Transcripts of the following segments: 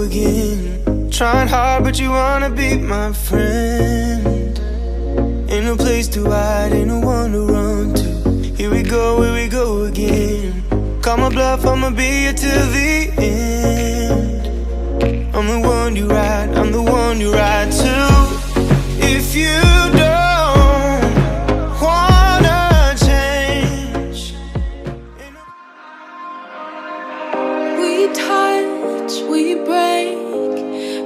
go again. Trying hard, but you wanna be my friend. Ain't no place to hide, ain't no one to run to. Here we go again. Call my bluff, I'ma be here till the end. I'm the one you ride, I'm the one you ride to. If you don't wanna change. We touch, we break,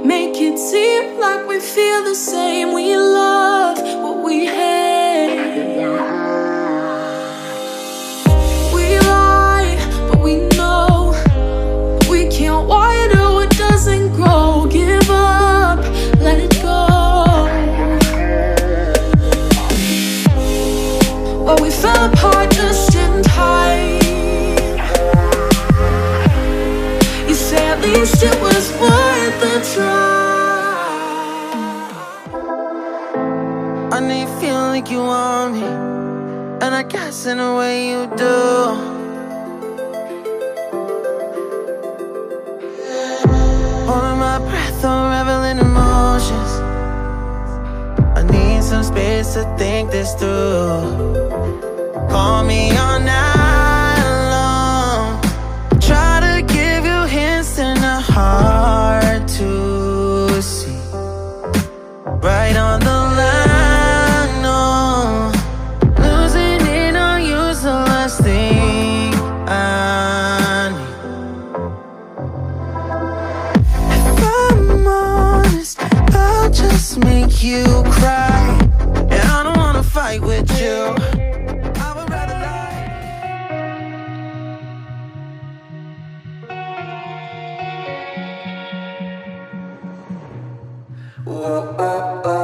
make it seem like we feel the same. We love what we hate. We lie, but we know we can't water what doesn't grow. Give up, let it go. Well, we fell apart just in time. You say at least it was worth the try. I know you feel like you want me, and I guess in a way you do. Holding my breath, unraveling emotions. I need some space to think this through. Call me all night long. Try to give you hints and a hard to see. Right on the line, no. Losing it on you's the last thing I need. If I'm honest, I'll just make you cry. And I don't wanna fight with you. I would rather die. Whoa, oh, oh,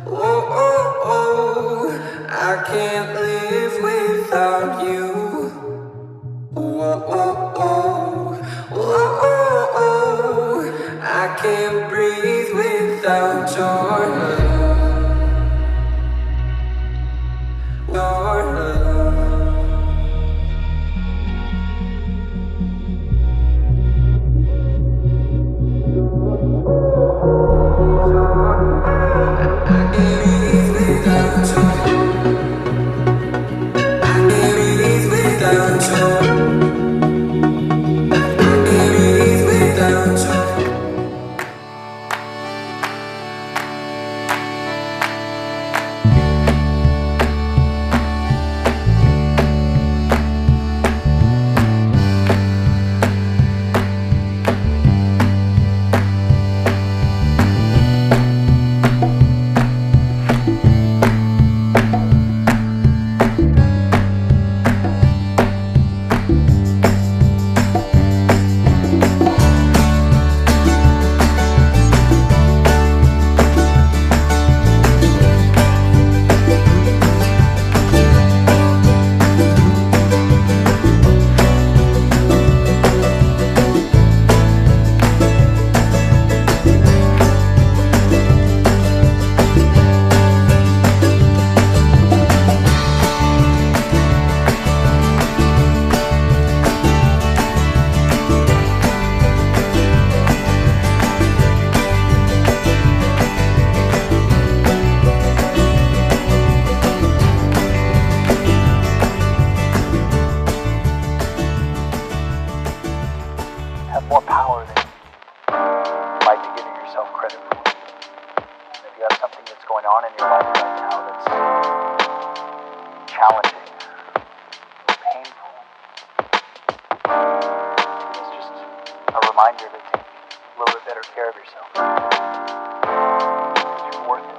whoa, oh, oh. I can't live without you. Whoa, oh, oh, whoa, oh, oh. I can't breathe without your love. Your love. More power than you might be giving yourself credit for. If you have something that's going on in your life right now that's challenging, painful, it's just a reminder to take a little bit better care of yourself. Because you're worth it.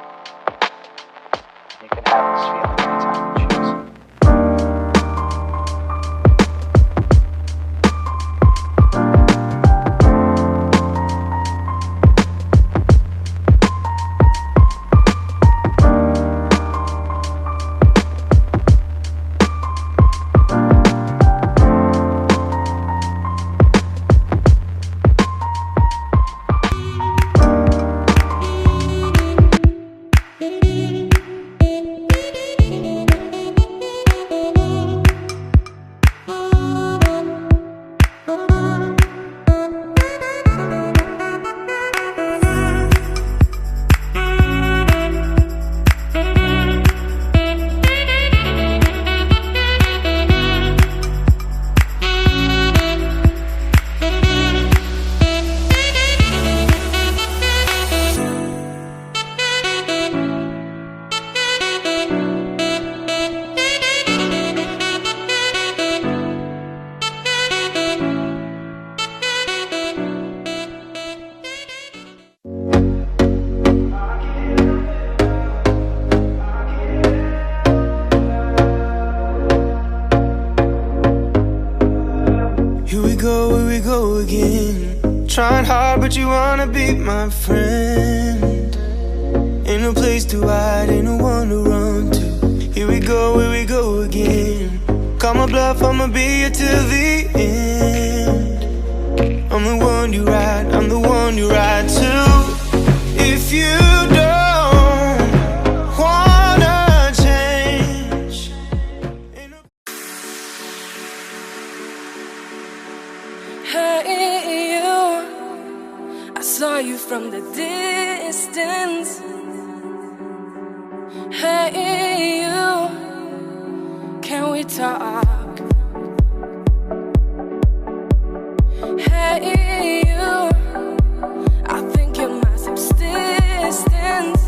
You can have this feeling anytime you choose. Trying hard, but you wanna be my friend. Ain't no place to hide, ain't no one to run to. Here we go again. Call my bluff, I'ma be here till the end. I'm the one you ride, I'm the one you ride to. If you don't wanna change, hey you, I saw you from the distance. Hey you, can we talk? Hey you, I think you're my subsistence.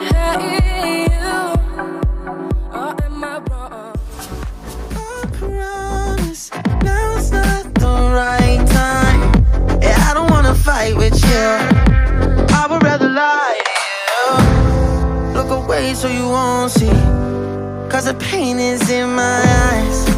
Hey you, or am I wrong? I promise now's not the right time. Yeah, I don't wanna fight with you. I would rather lie to you. Look away so you won't see, 'cause the pain is in my eyes.